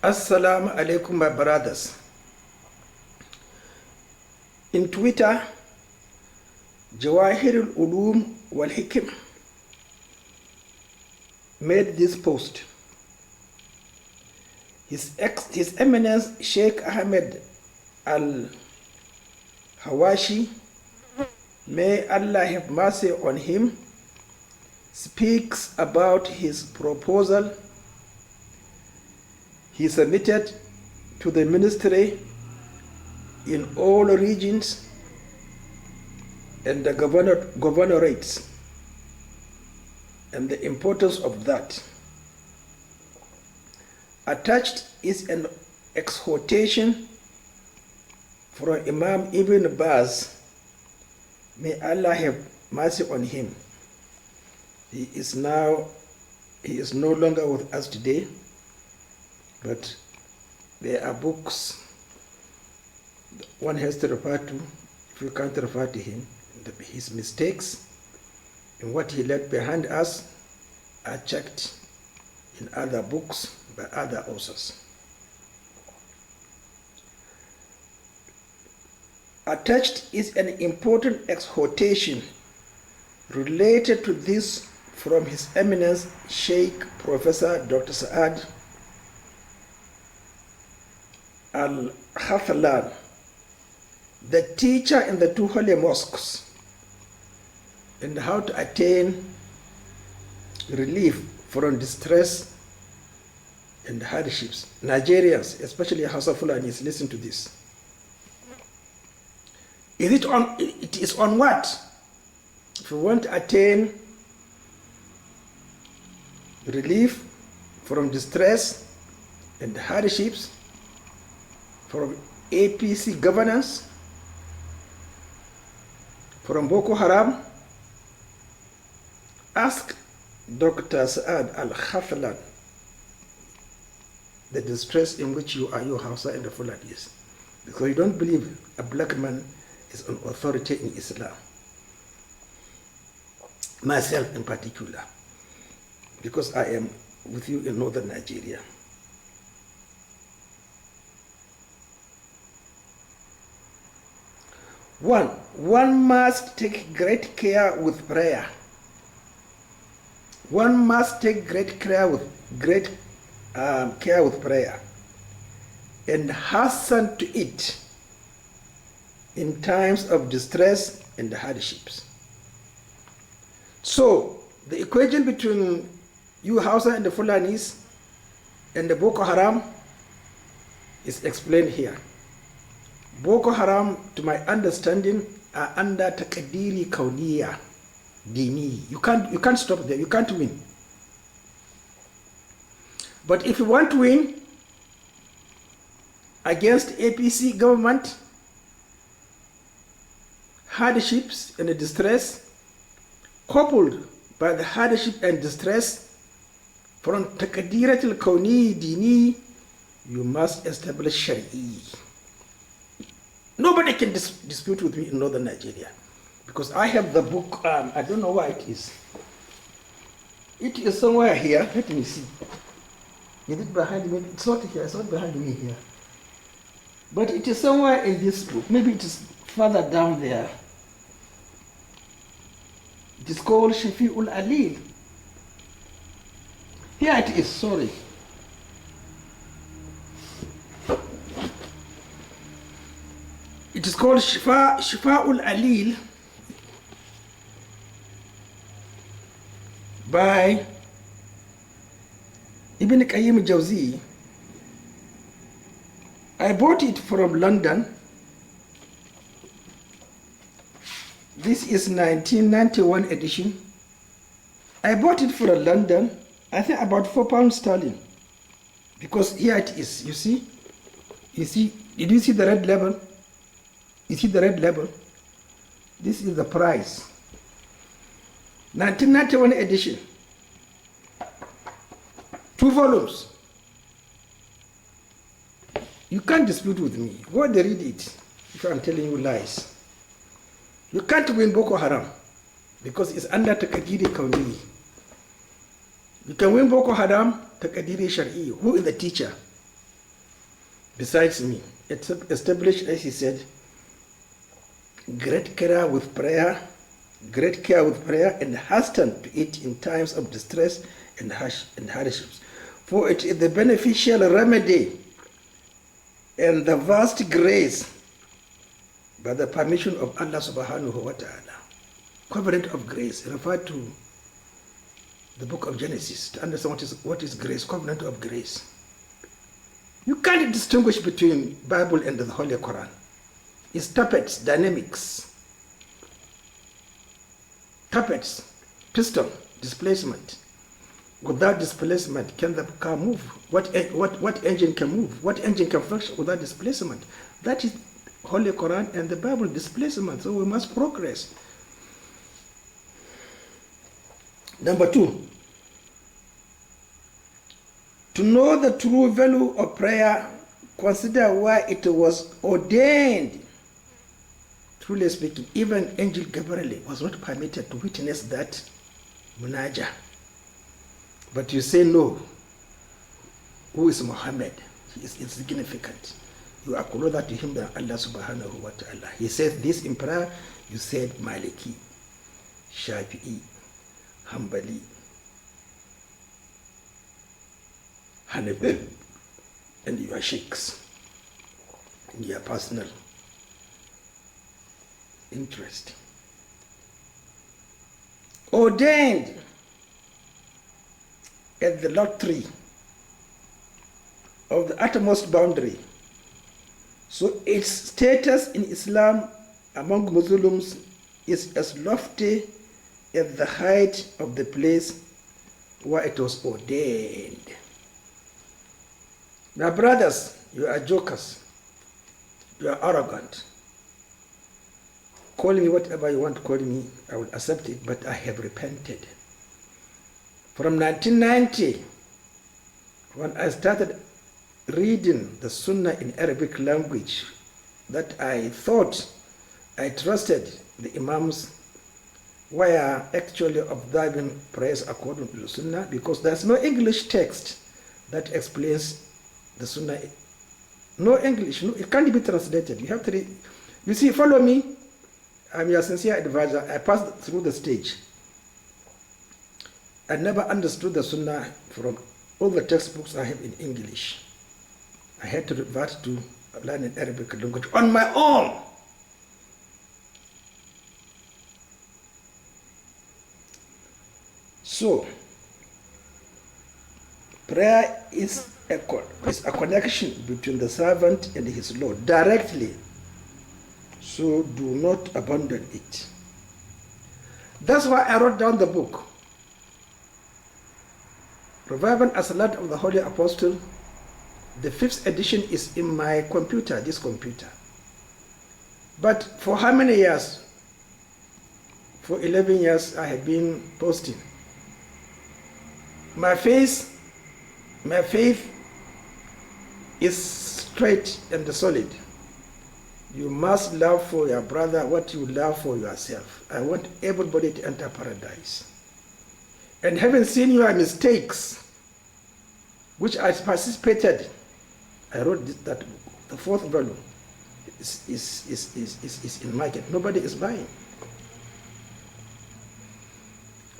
Assalamu alaikum, my brothers. In Twitter, Jawahir al-Ulum wal-Hikm made this post. His Eminence Sheikh Ahmed al-Hawashi, may Allah have mercy on him, speaks about his proposal he submitted to the ministry in all regions and the governorates, and the importance of that. Attached is an exhortation from Imam Ibn Baz, may Allah have mercy on him. He is no longer with us today, but there are books one has to refer to if you can't refer to him. His mistakes and what he left behind us are checked in other books by other authors. Attached is an important exhortation related to this from His Eminence Sheikh Professor Dr. Saad Khathlaan, the teacher in the two holy mosques, and how to attain relief from distress and hardships. Nigerians, especially Hausa Fulanis, listen to this. It is on what? If you want to attain relief from distress and hardships, from APC governance, from Boko Haram, ask Dr. Saad Al-Khathlaan the distress in which you are, your Hausa and the Fulanis, because you don't believe a black man is an authority in Islam. Myself in particular, because I am with you in northern Nigeria. One must take great care with prayer. One must take great care with prayer and hasten to it in times of distress and hardships. So the equation between you Hausa and the Fulanis and the Boko Haram is explained here. Boko Haram, to my understanding, are under Takadiri Kauniya Dini. You can't stop them, you can't win. But if you want to win against APC government, hardships and distress, coupled by the hardship and distress from Takadiratul Kauni Dini, you must establish Shari'i. Nobody can dispute with me in northern Nigeria, because I have the book. I don't know where it is. It is somewhere here. Let me see. Is it behind me? It's not here. It's not behind me here. But it is somewhere in this book. Maybe it is further down there. It is called Shafi'ul Alil. Here it is. Sorry. It is called Shifa'ul Alil by Ibn Qayyim Jawzi. I bought it from London. This is 1991 edition. I bought it from London, I think about £4 because here it is. You see, did you see the red label? You see the red label? This is the price. 1991 edition. 2 volumes. You can't dispute with me. Go and read it if I'm telling you lies. You can't win Boko Haram because it's under Takadiri Kauni. You can win Boko Haram, Takadiri Shari'i. Who is the teacher? besides me, established, as he said, great care with prayer, and hasten to it in times of distress and hardships. For it is the beneficial remedy and the vast grace by the permission of Allah subhanahu wa ta'ala. Covenant of grace, referred to the book of Genesis to understand what is grace, covenant of grace. You can't distinguish between Bible and the Holy Quran. It's tappets, dynamics. Tappets, piston, displacement. Without displacement, can the car move? What engine can move? What engine can function without displacement? That is Holy Quran and the Bible, displacement. So we must progress. Number 2, to know the true value of prayer, consider why it was ordained. Truly speaking, even Angel Gabriel was not permitted to witness that munajah. But you say no. Who is Muhammad? He is insignificant. You are closer to him than Allah subhanahu wa ta'ala. He said this in prayer, you said Maliki, Shafi'i, Hanbali, Hanafi, and your sheikhs, and your personal interest. Ordained at the lottery of the uttermost boundary. So its status in Islam among Muslims is as lofty as the height of the place where it was ordained. My brothers, you are jokers. You are arrogant. Call me whatever you want to call me, I will accept it, but I have repented. From 1990, when I started reading the Sunnah in Arabic language, that I thought I trusted the Imams were actually observing prayers according to the Sunnah, because there's no English text that explains the Sunnah. No English, no, it can't be translated. You have to read. You see, follow me. I'm your sincere advisor. I passed through the stage. I never understood the Sunnah from all the textbooks I have in English. I had to revert to learning Arabic language on my own. So, prayer is a connection between the servant and his Lord directly. So do not abandon it. That's why I wrote down the book, Revival and Salat of the Holy Apostle. The 5th edition is in my computer, this computer. But for how many years? For 11 years I have been posting. My faith is straight and solid. You must love for your brother what you love for yourself. I want everybody to enter paradise. And having seen your mistakes, which I participated, I wrote that book. The 4th volume is in market. Nobody is buying.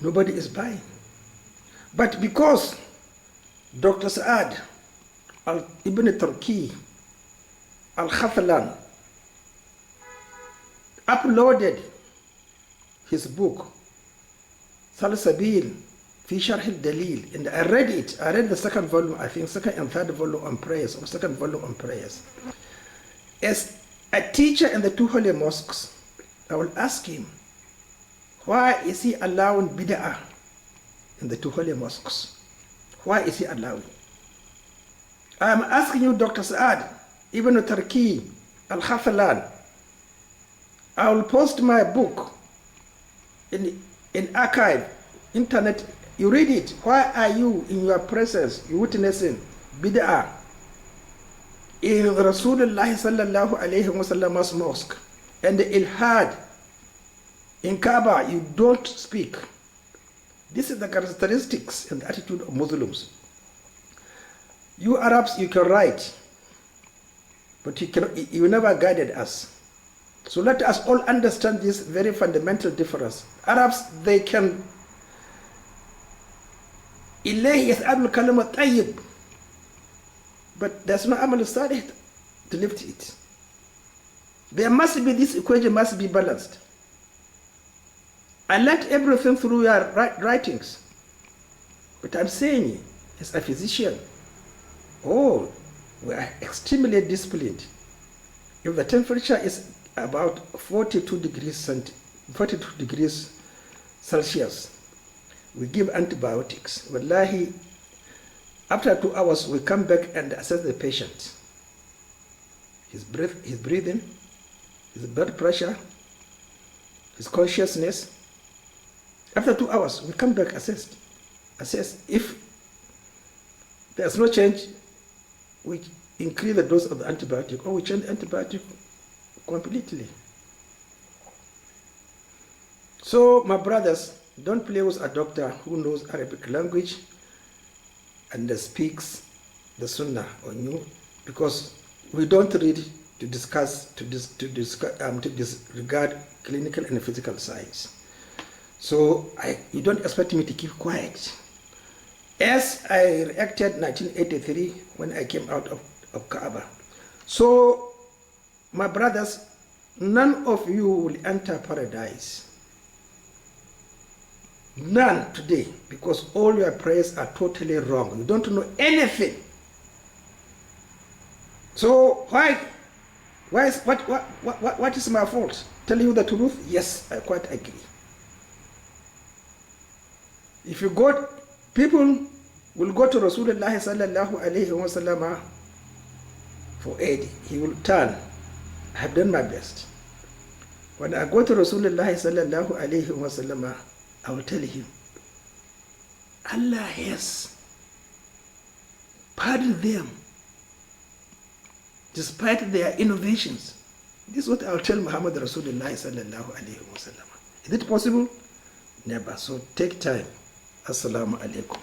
Nobody is buying. But because Dr. Saad Ibn Turki Khathlaan uploaded his book Salsabil fi Sharh al-Dalil, and I read it. I read the 2nd volume, I think 2nd and 3rd volume on prayers, or 2nd volume on prayers. As a teacher in the 2 holy mosques, I will ask him, why is he allowing bid'ah in the 2 holy mosques? Why is he allowing? I am asking you, Dr. Saad Ibn Turki Khathlaan. I will post my book in archive, internet. You read it. Why are you in your presence, you witnessing bid'ah in Rasulullah sallallahu alayhi wa sallam's mosque, and the ilhad in Kaaba? You don't speak. This is the characteristics and the attitude of Muslims. You Arabs, you can write. but you never guided us. So let us all understand this very fundamental difference. Arabs, they can إليه يسأل الكلمة طيب, but there's no amal salih to lift it. There must be, this equation must be balanced. I learned everything through your writings, but I'm saying, as a physician, we are extremely disciplined. If the temperature is about 42 degrees Celsius, we give antibiotics. Wallahi, after 2 hours, we come back and assess the patient. His breathing, his blood pressure, his consciousness. After 2 hours, we come back, assess. If there's no change, we increase the dose of the antibiotic, or we change the antibiotic completely. So, my brothers, don't play with a doctor who knows Arabic language and speaks the Sunnah on you, because we don't read to disregard clinical and physical science. So you don't expect me to keep quiet. As I reacted in 1983 when I came out of Kaaba. So, my brothers, none of you will enter paradise. None today, because all your prayers are totally wrong. You don't know anything. So what is my fault? Tell you the truth? Yes, I quite agree. If you go, people will go to Rasulullah sallallahu alayhi wa sallam for aid. He will turn. I have done my best. When I go to Rasulullah sallallahu alayhi wa sallam, I will tell him, Allah has pardoned them despite their innovations. This is what I will tell Muhammad Rasulullah sallallahu alayhi wa sallam. Is it possible? Never. So take time. Assalamu alaikum.